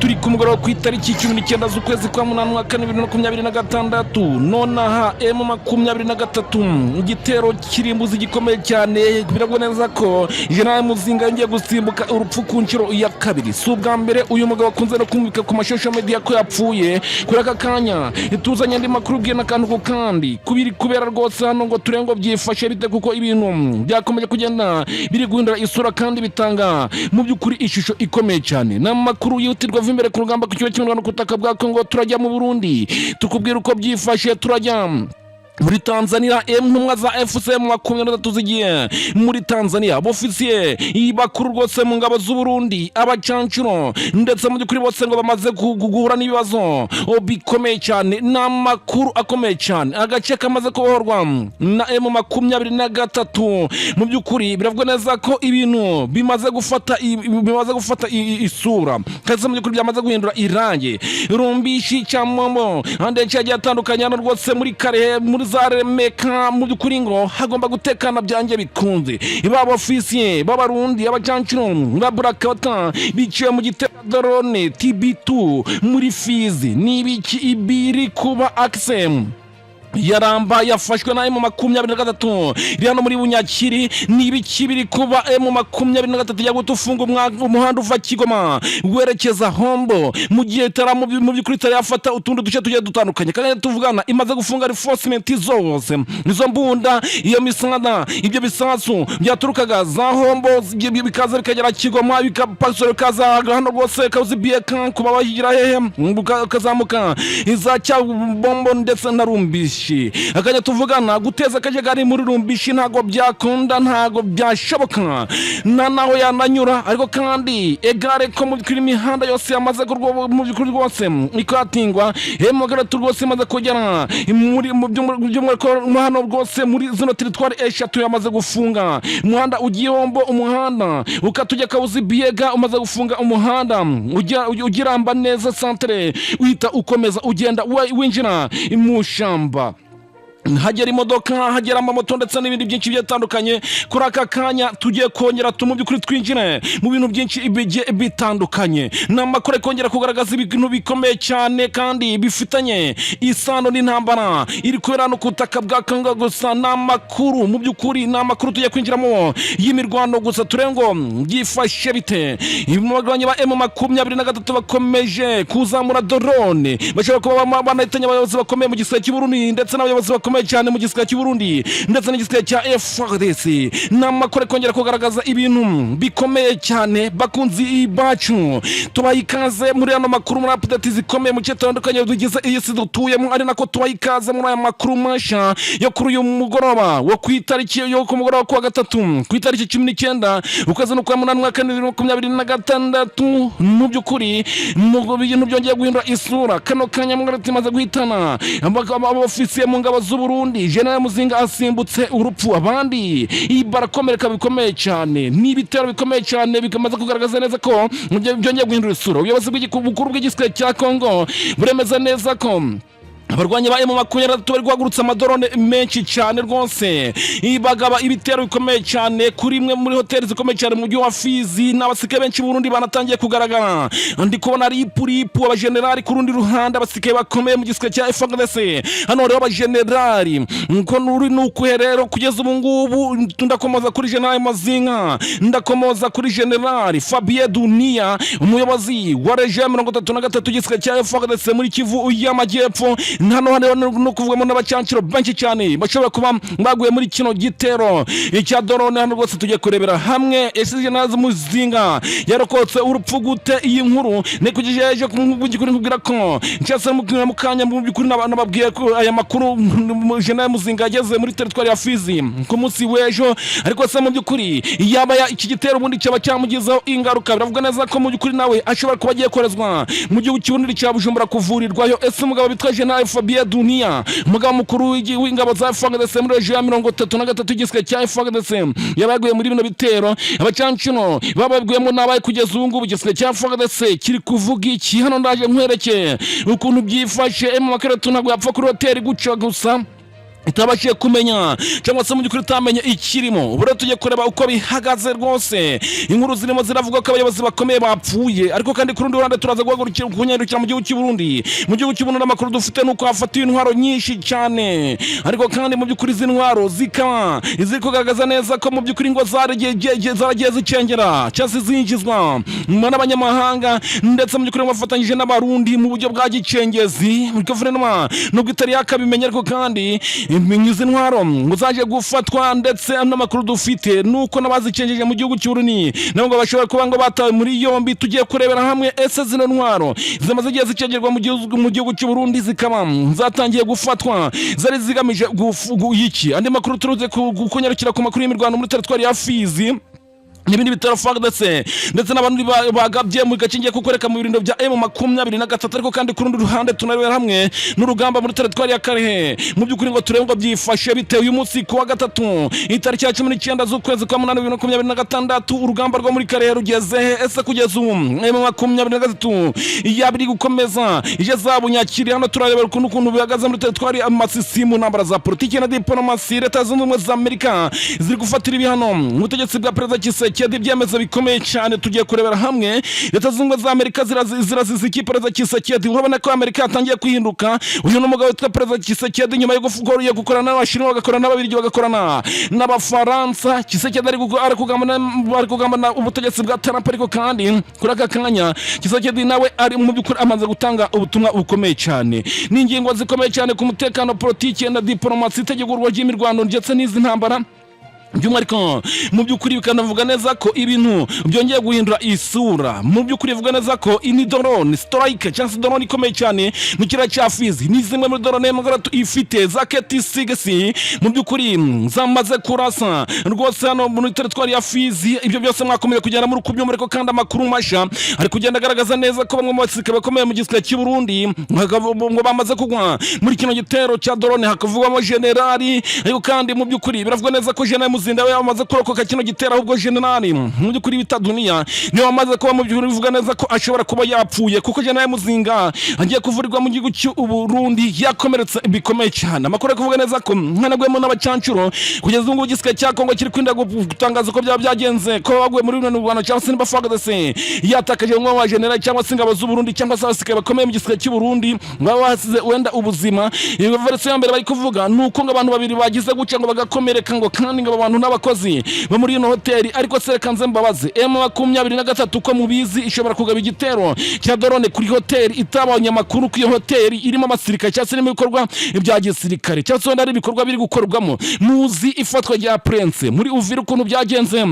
turi ku mugoroba ku itariki 19 z'ukwezi kwa munani mwaka 2026 nonaha M23 igitero kirimbuzi gikomeye cyane birabwo neza ko General Muzinga ngiye gusimbuka urupfu ku nshuro ya kabiri si ubwa mbere uyu mugabo akunze no kumvika ku mashosho media ko yapfuye kuri aka kanya ituzanye ndi makuru bwira nakantu ko kandi kubiri kubera rwose hano ngo turengo byifashe bite kuko ibintu byakomeje kugenda biri guhindura isura kandi bitanga mu byukuri ishusho ikomeye cyane n'amakuru yihutirwa imbere ku rugamba ku kigo cy'ingano kutaka bwa Kongo turajya mu Burundi tukubwira uko byifashe turajya muri Tanzania intumwa za FCM 23 zigiye muri Tanzania ofisiye ibakuru rwose mu ngabo z'u Burundi abacancuro ndetse mu byukuri bose ngo bamaze guhura n'ibibazo bikomeye cyane n'amakuru akomeye cyane agace kamaze kubohorwa na M23 mu byukuri biravugwa neza ko ibintu bimaze gufata isura kaza mu byukuri byamaze guhindura irange rumbishi cyamombo ande cyagiye atandukanye no rwose muri kare muri zaremeka mu byukuri ngo hagomba gutekana byanjye bikunze ibaba ofisiye b'abarundi abacancuro baburakata biciye mu gitero-drone TB2 muri Fizi nibiki ibiri kuba Axem yaramba yafashwe na M23 rihano muri Bunyakiri nibiki biri kuba M23 yagutufunga umuhanda uva Kigoma werekeza Hombo mu gihe taramu mu byukuri tari yafata utundi duce tujye dutandukanye kandi tuvugana imaze gufunga reinforcement zose izo mbunda iyo misanda ibyo bisasu byaturukaga za Hombo bikaza bikagera Kigoma bikapasura kaza hano rwose kauzibieka kuba bahigira hehe kazamuka izacha bombo ndetse na rumbishi akajya tuvugana guteza akajagari muri rumbishi ntago byakunda ntago byashoboka naho yananyura ariko kandi egare ko mu byukuri imihanda yose yamaze mu byukuri rwose ikatingwa M23 rwose imaze kugera muri hano rwose muri zino territoire eshatu yamaze gufunga umuhanda ugiye Hombo umuhanda ukatujya Kauzibiega umaze gufunga umuhanda ugiramba neza centre uhita ukomeza ugenda winjira mu shamba hagera imodoka hagera amamoto ndetse n'ibindi byinshi byatandukanye kuri aka kanya tugiye kongera byukuri twinjire mu bintu byinshi bitandukanye n'amakuru kongera kugaragaza ibintu bikomeye cyane kandi bifitanye isano n'intambara iri kubera no kutaka bwa Kongo gusa n'amakuru mu byukuri n'amakuru tugiye kwinjiramo y'imirwano gusa turengo byifashe bite imugabanye ba M23 bakomeje kuzamura drone bashaka kuba banahitanye abayobozi bakomeye mu giseke cy'Uburundi ndetse n'abayobozi bakomeye cyane mu giseke cy'Uburundi ndetse n'igiseke cya FARDC n'amakuru kongera kugaragaza ibintu bikomeye cyane bakunzi bacu tubayikaze muri ano makuru muri update zikomeye mu cyetandukanye dugize iyi si dutuyemo ari nako tubayikaze muri aya makuru masha yo kuri uyu mugoroba wo kwitariki yo ku mugoroba kwa gatatu ku itariki 19 ukwezi no kwa munani mwaka 2026 mu byukuri mu bintu byongeye guhindura isura kano kanya mwarati maze guhitana abofisiye mu ngabo Burundi General Muzinga asimbutse urupfu abandi ibarakomereka bikomeye cyane n'ibitero bikomeye cyane bikamaze kugaragaza neza ko byongeye guhindura isura ubuyobozi bw'igikuru bw'igiseke cya Kongo buremeza neza ko abarwanya ba M23 bari guhagurutsa amadrone menshi cyane rwose ibagaba ibitero bikomeye cyane kuri imwe muri hoteli zikomeye cyane mu mujyi wa Fizi n'abasike benshi Burundi banatangiye kugaragara ndi kubona ripu abagenerali ku rundi ruhande abasike bakomeye mu giseke cya FARDC hano rero abagenerali nko nuri nukuherero kugeza ubu ngubu ndakomoza kuri General Muzinga ndakomoza kuri General Fabien Dunia umuyobozi wa regime 33 giseke cya FARDC muri Kivu y'Amajyepfo hano no kuvugamo n'abacanciro benshi cyane bashobora kuba baguye muri kino gitero icya drone hano rwose tujye kurebera hamwe ese General Muzinga yarokotse urupfu gute iyi nkuru ne kugijeje kumugikuri kugira ko cyase mu kanya mu byukuri nababwiye ko aya makuru General Muzinga yageze muri territoire ya Fizi ku munsi w'ejo ariko se mu byukuri yaba iki gitero ubundi cyaba cyamugizaho ingaruka biravuga neza ko mu byukuri nawe ashobora kuba agiye korezwa mu gihugu cy'Uburundi cya Bujumbura kuvurirwayo ese umugabo bitwa General Fabien Dunia umugabo mukuru w'ingabo za FARDC muri region ya 33 igiseke cya FARDC yabaguye muri bino bitero abacancino babaguyemo nabaye kugeza ubu ngubu igiseke cya FARDC kiri kuvuga iki hano ndaje nkwereke ukuntu byifashe M23 ntabwo yapfa kuri hoteli guca gusa itabashije kumenya cyangwa se mu by'ukuri utamenye ikirimo. Ubu rero tujye kureba uko bihagaze rwose. Inkuru zirimo ziravuga ko abayobozi bakomeye bapfuye, ariko kandi ku rundi ruhande turaza guhagurukira kunyarukira mu gihugu cy'u Burundi. Mu gihugu cy'u Burundi amakuru dufite nuko hafatiwe intwaro nyinshi cyane, ariko kandi mu by'ukuri izi ntwaro zikaba ziri kugaragaza neza ko mu by'ukuri ngo zaragiye zicengera cyangwa se zinjizwa n'abanyamahanga, ndetse mu by'ukuri bafatanyije n'abarundi mu buryo bwa gicengezi muri guverinoma, nubwo itari yakabimenya, ariko kandi izi ntwaro ngo zaje gufatwa, ndetse n'amakuru dufite nuko n'abazicengeje mu gihugu cy'u Burundi nabo ngo bashobora kuba ngo batawe muri yombi. Tugiye kurebera hamwe ese zino ntwaro zimaze igihe zicengerwa mu gihugu cy'u Burundi zikaba zatangiye gufatwa zari zigamije iki. Andi makuru turuze kunyarukira ku makuru y'imirwano muri teritwari ya Fizi n'ibindi bitaro FARDC ndetse n'abantu bagabye mu gacingiye kukoreka mu birindo bya M23, ariko kandi ku rundi ruhande tunarebera hamwe n'urugamba muri teritwari ya Karehe. Mu by'ukuri ngo turebe ngo byifashe bitewe uyu munsi kuwa gatatu itariki ya 19 z'ukwezi kwa 8 2026 urugamba rwo muri Karehe rugeze ese kugeza ubu M23 yabiri gukomeza ije zabunyakiri. Hano turarebera ukuntu bihagaze muri teritwari ya Masisi mu ntambara za politiki na diplomasi. Leta zunze ubumwe za Amerika ziri gufatira ibihano ubutegetsi bwa Perezida Tshisekedi ibyemezo bikomeye cyane. Tugiye kurebera hamwe Leta zunze ubumwe za Amerika ziraziziki Perezida Tshisekedi. Urabona ko Amerika yatangiye kwihinduka. Uyu n'umugabo witwa Perezida Tshisekedi nyuma yo gukorana n'Abashinwa, bagakorana n'Ababiligi, bagakorana n'Abafaransa. Tshisekedi ari kugambana ubutegetsi bwa Trump, ariko kandi kuri aka kanya Tshisekedi nawe ari mu by'ukuri amaze gutanga ubutumwa bukomeye cyane n'ingingo zikomeye cyane ku mutekano, politiki na diplomasi, itegurwa ry'imirwano ndetse n'izi ntambara. By'umwihariko mu by'ukuri bikanavuga neza ko ibintu byongeye guhindura isura. Mu by'ukuri bivuga neza ko ini drone strike cyangwa se drone ikomeye cyane mu kirere cya Fizi ni zimwe muri drone ifite za KT-6 mu by'ukuri zamaze kurasa rwose hano muri teritwari ya Fizi. Ibyo byose mwakomeye kugenda muri kubyumva, ariko kandi amakuru masha ari kugenda agaragaza neza ko bamwe mu basirikare bakomeye mu gisirikare cy'u Burundi ngo bamaze kugwa muri kino gitero cya drone, hakavugwamo generali, ariko kandi mu by'ukuri biravuga neza ko generali Muzinda yamaze kurokoka kino gitero, ahubwo generali mu by'ukuri bita Dunia niwe wamaze kuba mu by'ukuri bivuga neza ko ashobora kuba yapfuye, kuko generali Muzinga agiye kuvurirwa mu gihugu cy'u Burundi yakomeretse bikomeye cyane. Amakuru ari kuvuga neza ko mwanagwemo n'abacancuro kugeza ubu igisirikare cya Kongo kiri kwinda gutangaza ko byagenze ko baguye muri bino Rwanda cyangwa se FARDC yatakaje umwe wa generali cyangwa se ingabo z'u Burundi cyangwa se abasirikare bakomeye mu gisirikare cy'u Burundi baba basize wenda ubuzima. Iyo version ya mbere bari kuvuga nuko ngo abantu babiri bagize guca ngo bagakomereka, ngo kandi ngo abantu n'abakozi bo muri ino hoteli. Ariko sereka nze mbabaze M23 ko mubizi ishobora kugaba igitero cya drone kuri hoteli itabonye amakuru ku iyo hoteli irimo abasirikare cyangwa se ibikorwa bya gisirikare cyangwa se ari ibikorwa biri gukorwamo. Muzi ifatwa rya Prince muri Uvira ukuntu byagenze,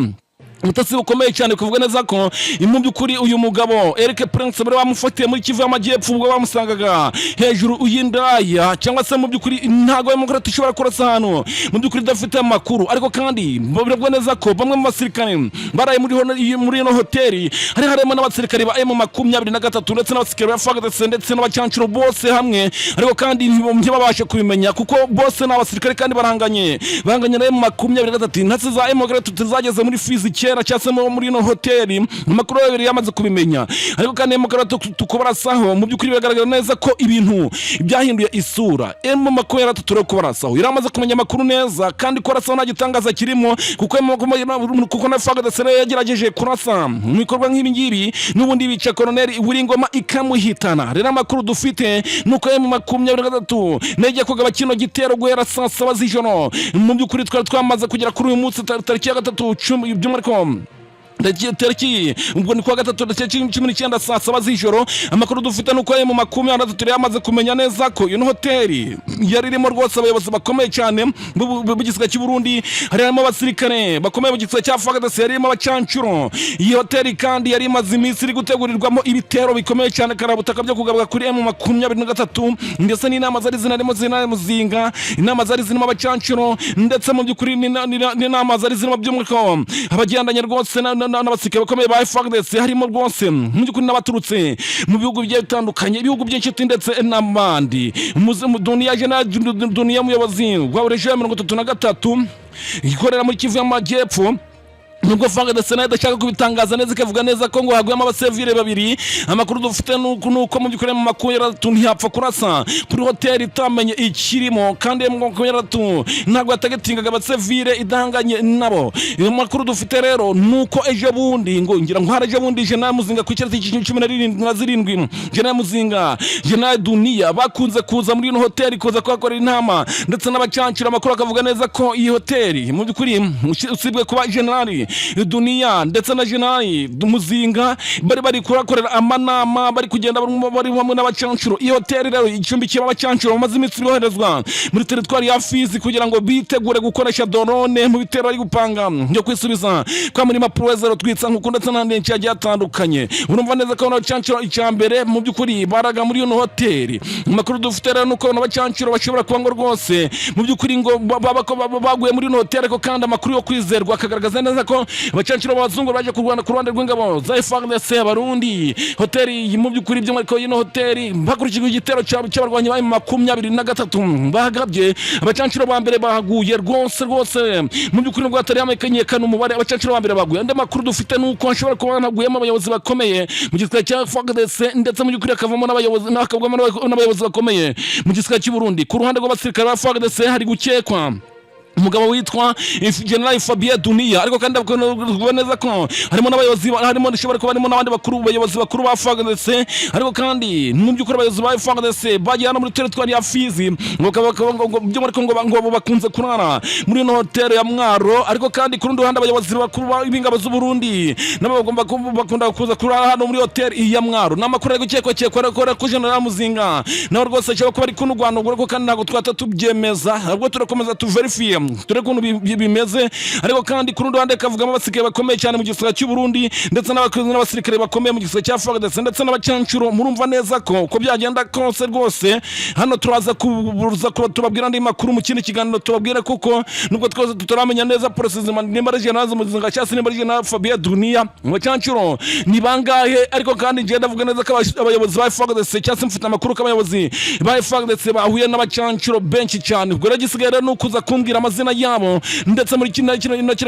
Mutasi bukomeye cyane kuvuga neza ko mu by'ukuri uyu mugabo Eric Prince bari bamufatiye muri Kivu y'Amajyepfo ubwo bamusangaga hejuru uyindaya, cyangwa se mu by'ukuri ntago demokrati ishobora kurasa hano mu by'ukuri dafite amakuru. Ariko kandi birabwa neza ko bamwe mu basirikare baraye muri ino hoteli harimo n'abasirikare ba M23 ndetse n'abasirikare ba FARDC ndetse n'abacancuro bose hamwe, ariko kandi ntibabashe kubimenya kuko bose n'abasirikare kandi baranganye na M23. Ntasi za M23 zageze muri Fizi cyasemo muri no hoteli. Amakuru yabiri yamaze kubimenya, ariko kandi tukubarasaho mu by'ukuri biragaragara neza ko ibintu byahinduye isura. M23 turi kubarasaho iramaze kumenya amakuru neza, kandi korasaho nta gitangaza kirimo kuko na FARDC yagerageje kurasa mu bikorwa nk'ibi ngibi n'ubundi bica Colonel Buringoma ikamuhitana. Rero amakuru dufite nuko M23 nagiye kugaba kino gitero guhera saa 7 z'ijoro. Mu by'ukuri twamaze kugera kuri uyu munsi tariki ya 3 by'umwihariko tariki ubwo ni kwa gatatu tariki 19 saa 7 z'ijoro. Amakuru dufite nuko M23 yamaze kumenya neza ko iyo hoteli yari irimo rwose abayobozi bakomeye cyane mu gisirikare cy'u Burundi, harimo abasirikare bakomeye mu gisirikare cya FARDC, harimo abacancuro. Iyi hoteli kandi yari imaze iminsi iri gutegurirwamo ibitero bikomeye cyane karabutaka byo kugabwa kuri M23, ndetse n'inama zari zinarimo Muzinga, inama zari zirimo abacancuro, ndetse mu by'ukuri n'inama zari zirimo by'umwiko abagendanye rwose n'abasirikare bakomeye ba FARDC, harimo rwose mu by'ukuri n'abaturutse mu bihugu bigiye bitandukanye, ibihugu by'inshuti ndetse n'abandi. Dunia muyobozi wa region 33 ikorera muri Kivu y'Amajyepfo nubwo FARDC nayo idashaka kubitangaza neza ikavuga neza ko ngo haguyemo abasivile babiri. Amakuru dufite nuko mu by'ukuri mu makumyabiri ntiyapfa kurasa kuri hoteli itamenye ikirimo, kandi mu makumyabiri ntabwo yatagetingaga abasivile idahanganye nabo. Amakuru dufite rero nuko ejo bundi ngo ngira ngo haraje bundi General Muzinga ku icyariti 17 General Muzinga General Dunia bakunze kuza muri ino hoteli kuza kuhakorera intama ndetse n'abacancira. Amakuru akavuga neza ko iyi hoteli mu by'ukuri usibwe kuba General Dunia ndetse na General Muzinga bari kurakorera amanama, bari kugenda bari hamwe n'abacancuro. Iyi hoteli rero icumbikiye abacancuro bamaze iminsi boherezwa muri teritwari ya Fizi kugira ngo bitegure gukoresha drone mu bitero bari gupanga byo kwisubiza kwa muri mapuezero twitsa nkuko ndetse n'andi cyagiye atandukanye. Urumva neza ko abacancuro icyambere mu by'ukuri baraga muri iyo hoteli. Amakuru dufite rero nuko abacancuro bashobora kuba ngo rwose mu by'ukuri ngo baguye muri iyo hoteli, ko kandi amakuru yo kwizerwa akagaragaza neza ko abacancuro b'abazungu baje kurwana ku ruhande rw'ingabo za FARDC Abarundi. Hoteli mu by'ukuri byo ariko ino hoteli bakurikije igitero cy'abarwanyi ba 23 bahagabye. Abacancuro ba mbere bahaguye rwose mu by'ukuri ngo atari yamenyekana umubare abacancuro ba mbere baguye. Andi makuru dufite nuko hashobora kuba hanaguyemo abayobozi bakomeye mu gisirikare cya FARDC ndetse mu by'ukuri akavamo n'abayobozi bakomeye mu gisirikare cy'u Burundi. Ku ruhande rw'abasirikare ba FARDC hari gukekwa umugabo witwa General Fabien Dunia, ariko kandi neza ko harimo n'abayobozi, harimo ndishobora kuba harimo n'abandi bayobozi bakuru ba FARDC, ariko kandi mu by'ukuri abayobozi ba FARDC bagiye muri teritwari ya Fizi ngo bakunze kurara muri ino hoteli ya Mwaro. Ariko kandi ku rundi ruhande abayobozi bakuru b'ingabo z'u Burundi nabo bakunda kuza kurara hano muri hoteli ya Mwaro. N'amakuru ari gukekwa ko General Muzinga nawe rwose cyangwa ko bari kunugwana, ubwo kandi ntabwo twatubyemeza, ahubwo turakomeza tuverifie ture kuntu bimeze. Ariko kandi ku rundi ruhande kavugamo abasirikare bakomeye cyane mu gisirikare cy'u Burundi ndetse n'abasirikare bakomeye mu gisirikare cya FARDC ndetse n'abacancuro. Murumva neza ko byagenda kose rwose hano turaza tubabwira andi makuru mu kindi kiganiro tubabwire, kuko nubwo twose tutaramenya neza precisement nimba ari General Muzinga cyangwa nimba ari General Fabien Dunia mu bacancuro ni bangahe. Ariko kandi ngenda avuga neza ko abayobozi ba FARDC cyangwa mfite amakuru ko abayobozi ba FARDC bahuye n'abacancuro benshi cyane. Ubwo rero gisigaye no kuza kumbwira amazina yabo ndetse muri kino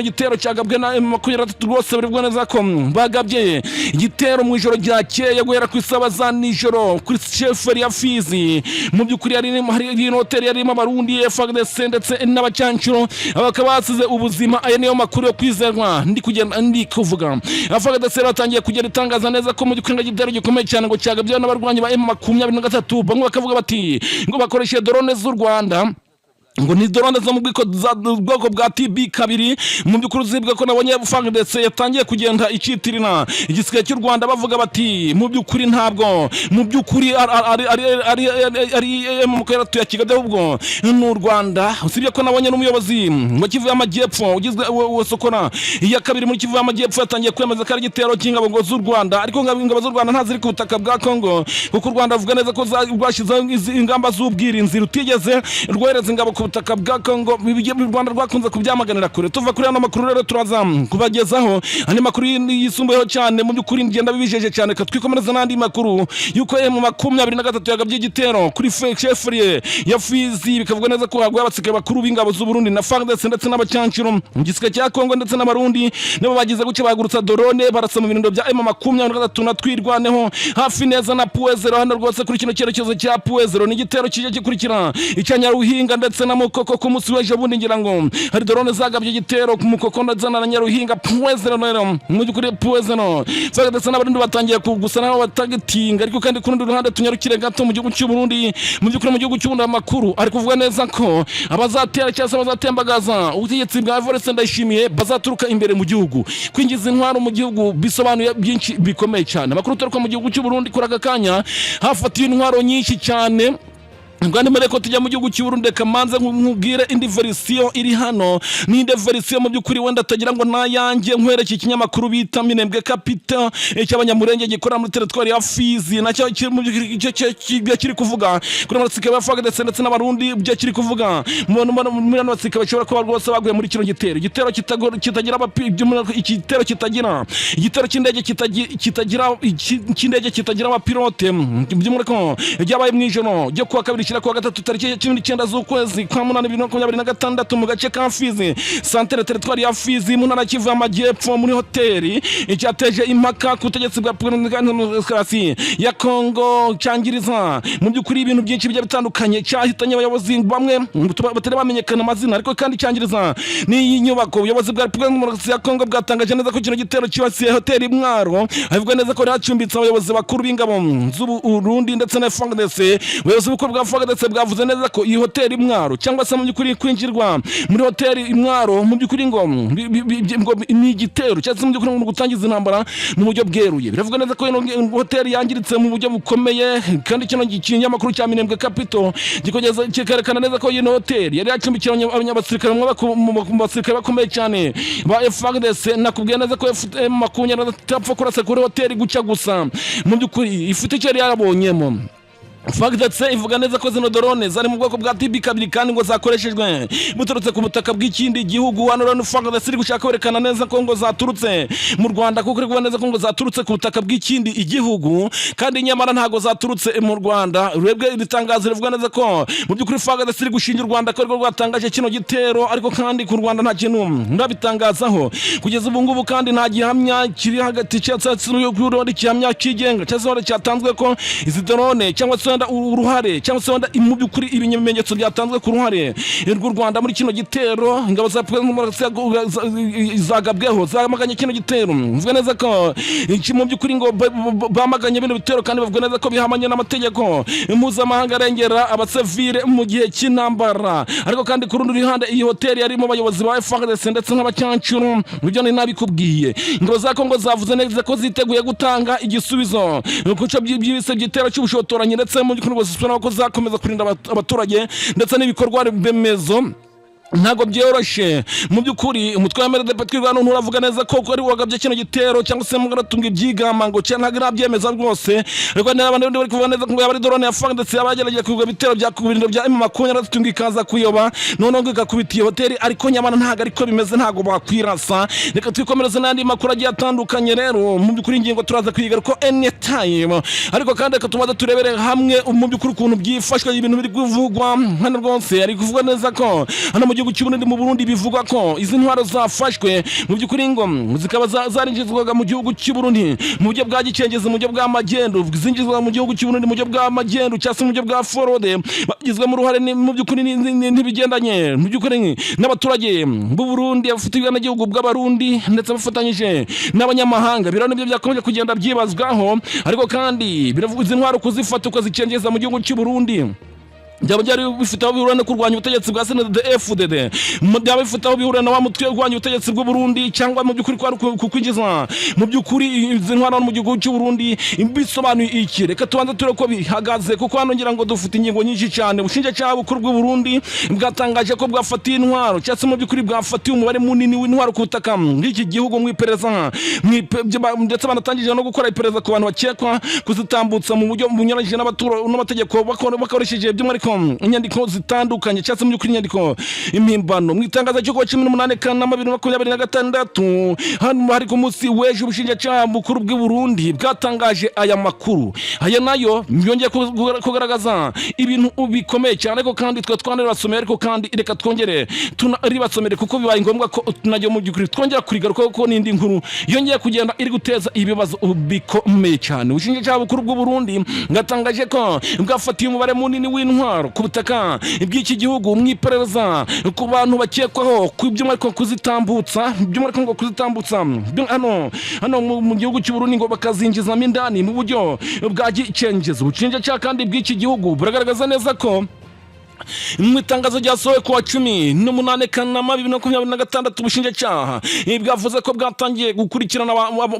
gitero cyagabwe na M23 rwose bari neza ko bagabye igitero mu ijoro ryakeye guhera ku isaba za nijoro kuri cheferi ya Fizi. Mu by'ukuri hari hoteli yarimo Abarundi, FARDC ndetse n'abacancuro bakaba basize ubuzima. Aya niyo makuru yo kwizerwa ndi kuvuga. FARDC batangiye kugenda itangaza neza ko mu by'ukuri igitero gikomeye cyane ngo cyagabye n'abarwanyi ba M23, bamwe bakavuga bati ngo bakoreshe drone z'u Rwanda, ngo ni drone zo mu bwoko bwa TB2. Mu by'ukuri uzibwa ko nabonye FARDC yatangiye kugenda icitirina igisirikare cy'u Rwanda bavuga bati mu by'ukuri ntabwo mu by'ukuri ari mu karere ya Kigali ahubwo n'u Rwanda. Usibye ko nabonye n'umuyobozi mu Kivu y'Amajyepfo ugizwe Sokora iya kabiri muri Kivu y'Amajyepfo yatangiye kwemeza ko ari igitero cy'ingabo ngo z'u Rwanda, ariko ingabo z'u Rwanda ntaziri ku butaka bwa Kongo, kuko u Rwanda avuga neza ko rwashyizeho ingamba z'ubwirinzi rutigeze rwohereza ingabo ubutaka bwa Kongo. U Rwanda rwakunze kubyamaganira kure. Tuva kuri ano makuru rero turaza kubagezaho andi makuru yisumbuyeho cyane mu by'ukuri ngenda bibijeje cyane. Katwikomereza n'andi makuru yuko M23 yagabye igitero kuri chefferie ya Fizi, bikavuga neza ko hagwa abasirikare bakuru b'ingabo z'u Burundi na FARDC ndetse n'abacancuro mu gisirikare cya Kongo ndetse n'Abarundi nabo bagize guke bagurutsa drone barasa mu birindo bya M23 na twirwaneho hafi neza na Puezero. Hano rwose kuri kino cyerekezo cya Puezero ni igitero kije gikurikira icyanyaruhinga ndetse na Mukoko ku munsi w'ejo bundi ngira ngo hari drone zagabye igitero ku Mukoko ndetse na Nyaruhinga Puezero. Rero mu by'ukuri Puezero ndetse n'Abarundi batangiye kugusa naho batagitinga. Ariko kandi ku rundi ruhande tunyarukire gato mu gihugu cy'u Burundi, mu by'ukuri mu gihugu cy'u Burundi amakuru ari kuvuga neza ko abazatera cyangwa bazatembagaza ubutegetsi bwa Evariste Ndayishimiye bazaturuka imbere mu gihugu. Kwinjiza intwaro mu gihugu bisobanuye byinshi bikomeye cyane. Amakuru turuka mu gihugu cy'u Burundi kuri aka kanya hafatiye intwaro nyinshi cyane. Ngani mereko tujya mu gihugu cy'u Burundi kamanze nkubwire indi version iri hano ni indi version mu by'ukuri wenda tagira ngo nayange nkwereke ikinyamakuru bita Minembwe Capital cy'abanyamurenge gikora muri teritwari ya Fizi nacyo icyo kiri kuvuga kuri amasike ba FARDC ndetse n'Abarundi byo kiri kuvuga muri amasike bashobora kuba rwose baguye muri kino gitero kitagira igitero cy'indege kitagira abapilote by'umureko ryabaye mu ijoro ryo kuwa kabiri rishyira kuwa gatatu tariki ya 19 z'ukwezi kwa munani 2026 mu gace ka Fizi santere teritwari ya Fizi mu ntara Kivu y'Amajyepfo muri hoteli icyateje impaka ku butegetsi bwa demokarasi ya Kongo cyangiriza mu by'ukuri ibintu byinshi bijya bitandukanye cyahitanye abayobozi bamwe batari bamenyekana amazina ariko kandi cyangiriza ni inyubako ubuyobozi bwa demokarasi ya Kongo bwatangaje neza ko kino gitero cyibasiye hoteli Mwaro avuga neza ko yacumbitse abayobozi bakuru b'ingabo z'u Burundi ndetse na FARDC ubuyobozi bukuru bwa FARDC bwavuze neza ko iyi hoteli Mwaro cyangwa se mu by'ukuri kwinjirwa muri hoteli Mwaro mu by'ukuri ngo ni igitero cyangwa mu by'ukuri ngo gutangiza intambara mu buryo bweruye biravuga neza ko ino hoteli yangiritse mu buryo bukomeye kandi kino kinyamakuru cya Minembwe Capital gikogeza kikerekana neza ko ino hoteli yari yacumbikiranye abanyabasirikare mu basirikare bakomeye cyane ba FARDC nakubwiye neza ko makunya tapfa kurasa kuri hoteli gucya gusa mu by'ukuri ifite icyo yarabonyemo FARDC ivuga neza ko zino drone zari mu bwoko bwa TB2 kandi ngo zakoreshejwe buturutse ku butaka bw'ikindi gihugu hano rano FARDC iri gushaka kwerekana neza ko ngo zaturutse mu Rwanda kuko iri kubona neza ko ngo zaturutse ku butaka bw'ikindi igihugu kandi nyamara ntago zaturutse mu Rwanda urebwe ibitangazo rivuga neza ko mu by'ukuri FARDC iri gushingira u Rwanda ko rwo rwatangaje kino gitero ariko kandi ku Rwanda nta kintu ndabitangazaho kugeza ubu ngubu kandi nta gihamya kiri hagati cyatse n'urundi gihamya kigenga cyazore cyatanzwe ko izi drone cyangwa se uruhare cyangwa se wenda mu by'ukuri ibimenyetso byatanzwe ku ruhare rw'u Rwanda muri kino gitero ingabo za zagabweho zamaganye kino gitero mvuga neza ko mu by'ukuri ngo bamaganye bino bitero kandi bavuga neza ko bihamanye n'amategeko mpuzamahanga arengera abasivile mu gihe cy'intambara ariko kandi ku rundi ruhande iyi hoteli yarimo abayobozi ba FARDC ndetse n'abacyancuru ibyo ni nabikubwiye ingabo za Kongo zavuze neza ko ziteguye gutanga igisubizo kuco byibise byitero cy'ubushotoranyi ndetse mu gikorwa zisubira ko zakomeza kurinda abaturage ndetse n'ibikorwa bemezo ntago byoroshe mu by'ukuri umutwe wa MRDP twirwana nturavuga neza ko ari wagabye kino gitero cyangwa se mugaratunga ibyigama ngo cyangwa ntabyemeza rwose ariko n'abandi bari kuvuga neza ko yabari drone ya FARDC yabagerageje kuvuga bitero bya kubirindo bya M20 ikaza kuyoba none ngo ikakubitiye hoteli ariko nyamana ntago ariko bimeze ntago bakwirasa reka twikomereze n'andi makuru agiye atandukanye rero mu by'ukuri ingingo turaza kwiga ko anytime ariko kandi reka tumaze turebere hamwe mu by'ukuri ukuntu byifashwe ibintu biri kuvugwa hano rwose ari kuvuga neza ko hano gihugu cy'Uburundi mu Burundi bivugwa ko izi ntwaro zafashwe mu by'ukuri ngo zikaba zarinjizwaga mu gihugu cy'Uburundi mu buryo bwa gicengeze mu buryo bwa magendo zinjizwa mu gihugu cy'Uburundi mu buryo bwa magendo cyase mu buryo bwa forode bagizwe mu ruhare mu by'ukuri ntibigendanye mu by'ukuri n'abaturage b'u Burundi bafite igihugu bw'abarundi ndetse bafatanyije n'abanyamahanga biro nibyo byakomeje kugenda byibazwaho ariko kandi biravuga izi ntwaro kuzifata ukazicengeza mu gihugu cy'Uburundi byaba byari bifite aho bihurana kurwanya ubutegetsi bwa CNDD-FDD byaba bifite aho bihurana wa mutwe urwanya ubutegetsi bw'u Burundi cyangwa mu by'ukuri kukwinjiza mu by'ukuri izi ntwaro mu gihugu cy'u Burundi bisobanuye iki reka tubanze tureko bihagaze kuko hano ngira ngo dufite ingingo nyinshi cyane ubushinjacyaha bukuru bw'u Burundi bwatangaje ko bwafatiye intwaro cyase mu by'ukuri bwafatiye umubare munini w'intwaro ku butaka bw'iki gihugu mu iperereza ndetse banatangije no gukora iperereza ku bantu bakekwa kuzitambutsa mu buryo bunyuranyije n'amategeko bakoresheje by'umwihariko inyandiko zitandukanye cyase mu by'ukuri inyandiko impimbano mu itangazo cyo kuwa 18 Kanama 2026 hano hari ku munsi w'ejo ubushinjacyaha bukuru bw'u Burundi bwatangaje aya makuru aya nayo byongeye kugaragaza ibintu bikomeye cyane ko kandi twanere basomera ariko kandi reka twongere tunaribasomere kuko bibaye ngombwa ko tunajye mu by'ukuri twongera kurigaruka ko n'indi nkuru yongeye kugenda iri guteza ibibazo bikomeye cyane ubushinjacyaha bukuru bw'u Burundi ngatangaje ko bwafatiye umubare munini w'intwaro ku butaka bw'iki gihugu mu iperereza ku bantu bakekwaho by'umwihariko kuzitambutsa hano mu gihugu cy'u Burundi ngo bakazinjizamo indani mu buryo bwa gicengeza ubushinjacyaha kandi bw'iki gihugu buragaragaza neza ko mu itangazo ryasohowe kuwa 18 Kanama 2026 ubushinjacyaha bwavuze ko bwatangiye gukurikirana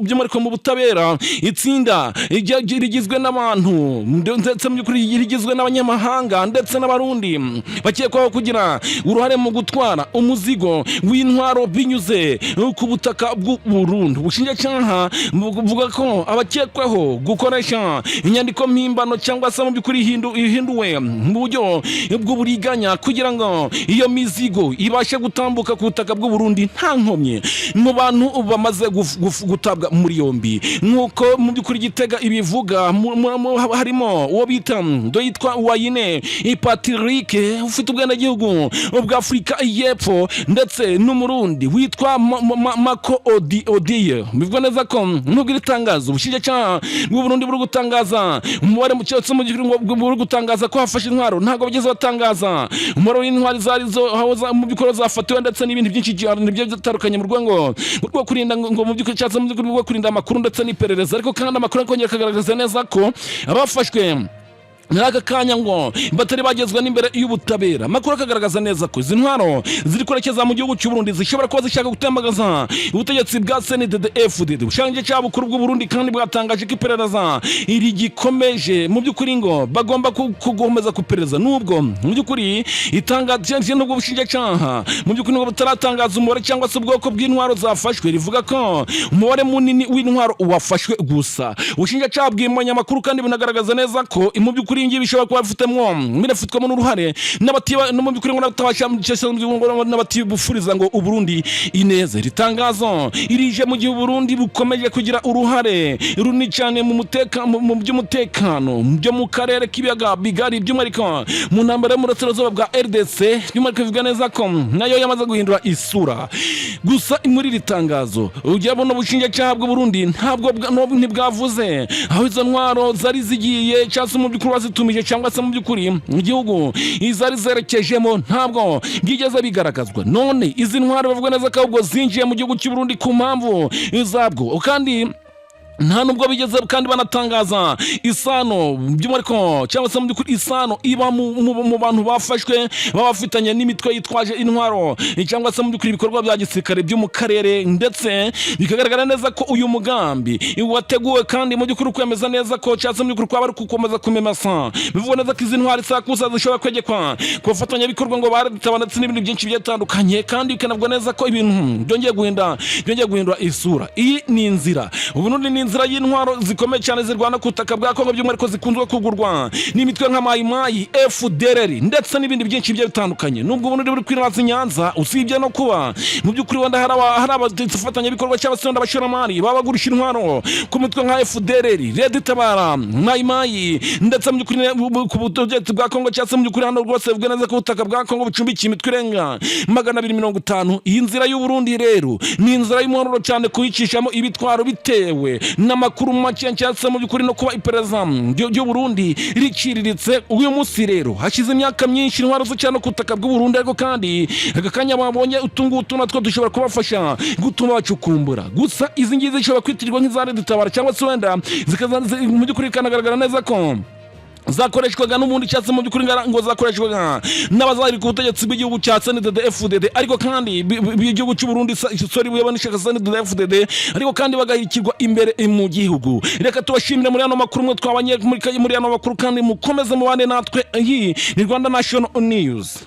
by'umwihariko mu butabera itsinda rigizwe n'abantu ndetse mu by'ukuri rigizwe n'abanyamahanga ndetse n'abarundi bakekwaho kugira uruhare mu gutwara umuzigo w'intwaro binyuze ku butaka bw'u Burundi ubushinjacyaha buvuga ko abakekwaho gukoresha inyandiko mpimbano cyangwa se mu by'ukuri ihinduwe mu buryo bw'uburiganya kugira ngo iyo mizigo ibashe gutambuka ku butaka bw'u Burundi nta nkomye. Mu bantu bamaze gutabwa muri yombi nk'uko mu by'ukuri Gitega ibivuga harimo uwo bita yitwa Wayine Patrick ufite ubwenegihugu bwa Afurika y'Epfo ndetse n'umurundi witwa Mako Odie. Bivuga neza ko nubwo itangazo ubushinjacyaha bw'u Burundi buri gutangaza umubare mu cyose mu gihugu buri gutangaza ko hafashe intwaro ntabwo bageze batangaza umubare w'intwari zarizo mu by'ukuri zafatiwe ndetse n'ibindi byinshi byo bitandukanye mu rwego rwo kurinda ngo mu by'ukuri cyatse mu by'ukuri rwo kurinda amakuru ndetse n'iperereza. Ariko kandi amakuru akongera akagaragaza neza ko abafashwe n'aka kanya ngo batari bagezwa n'imbere y'ubutabera. Amakuru akagaragaza neza ko izi ntwaro ziri kwerekeza mu gihugu cy'u Burundi zishobora kuba zishaka gutembagaza ubutegetsi bwa CNDD-FDD. Ubushinjacyaha bukuru bw'u Burundi kandi bwatangaje ko iperereza iri gikomeje mu by'ukuri ngo bagomba kugomeza kuperereza nubwo mu by'ukuri itangaje n'ubwo ubushinjacyaha mu by'ukuri ngo butaratangaza umubare cyangwa se ubwoko bw'intwaro zafashwe. Rivuga ko umubare munini w'intwaro wafashwe gusa. Ubushinjacyaha bwimanya amakuru kandi bunagaragaza neza ko mu by'ukuri ingi bishobora kuba bifutemwo birafitwamo n'uruhare n'abatiba no mu by'ukuri ngo n'abatibufuriza ngo u Burundi ineze. Ritangazo irije mu gihe u Burundi bukomeje kugira uruhare runini cyane mu by'umutekano byo mu karere k'ibiyaga bigari by'umwihariko mu ntambara y'umurasirazuba bwa RDC. By'umwihariko bivuga neza ko nayo yamaze guhindura isura. Gusa muri ritangazo ujyabona ubushinjacyaha bw'u Burundi ntabwo ntibwavuze aho izo ntwaro zari zigiye cyase mu by'ukuri zitumije cyangwa se mu by'ukuri mu gihugu izari zerekejemo ntabwo bwigeze bigaragazwa. None izi ntwaro bavuga neza ko ubwo zinjiye mu gihugu cy'u Burundi ku mpamvu zabwo kandi nta nubwo bigeze kandi banatangaza isano by'umwihariko cyangwa se mu by'ukuri isano iba mu bantu bafashwe baba bafitanye n'imitwe yitwaje intwaro cyangwa se mu by'ukuri ibikorwa bya gisirikare byo mu karere. Ndetse bikagaragara neza ko uyu mugambi wateguwe kandi mu by'ukuri kwemeza neza ko cyangwa se mu by'ukuri kwaba ari gukomeza kumemasa. Bivuga neza ko izi ntwari sakusa zishobora kwegekwa ku bafatanyabikorwa ngo baradutaba ndetse n'ibindi byinshi bitandukanye kandi bikanavuga neza ko ibintu byongeye guhindura isura. Iyi ni inzira Uburundi ni inzira y'intwaro zikomeye cyane zirwana ku butaka bwa Kongo by'umwihariko zikunzwe kugurwa n'imitwe nka Mayimayi, FDLR ndetse n'ibindi byinshi bigiye bitandukanye. Nubwo Uburundi buri kwiraza Nyanza usibye no kuba mu by'ukuri wenda hari abafatanya cyangwa se abashoramari baba bagurisha intwaro ku mitwe nka FDLR, Red Tabara, Mayimayi ndetse mu by'ukuri ku butegetsi bwa Kongo cyangwa se mu by'ukuri hano rwose bivuga neza ko ubutaka bwa Kongo bucumbikiye imitwe irenga 250. Iyi nzira y'u Burundi rero ni inzira y'umuhororo cyane kuyicishamo ibitwaro bitewe n'amakuru make cyangwa se mu by'ukuri no kuba iperereza ry'u Burundi riciriritse. Uyu munsi rero hashize imyaka myinshi intwaro zo cyane ku butaka bw'u Burundi, ariko kandi aka kanya babonye utungutu natwo dushobora kubafasha gutuma bacukumbura. Gusa izi ngizi zishobora kwitirirwa nk'izari dutabara cyangwa se wenda mu by'ukuri kanagaragara neza ko zakoreshwaga n'ubundi cyatse mu by'ukuri ngo zakoreshwaga n'abazari ku butegetsi bw'igihugu cya CNDD-FDD, ariko kandi b'igihugu cy'u Burundi sorry buyabanishaka CNDD-FDD, ariko kandi bagahikirwa imbere mu gihugu. Reka tubashimire muri ano makuru mwe twabanye muri ano makuru kandi mukomeze mubane natwe. Iyi ni Rwanda National News.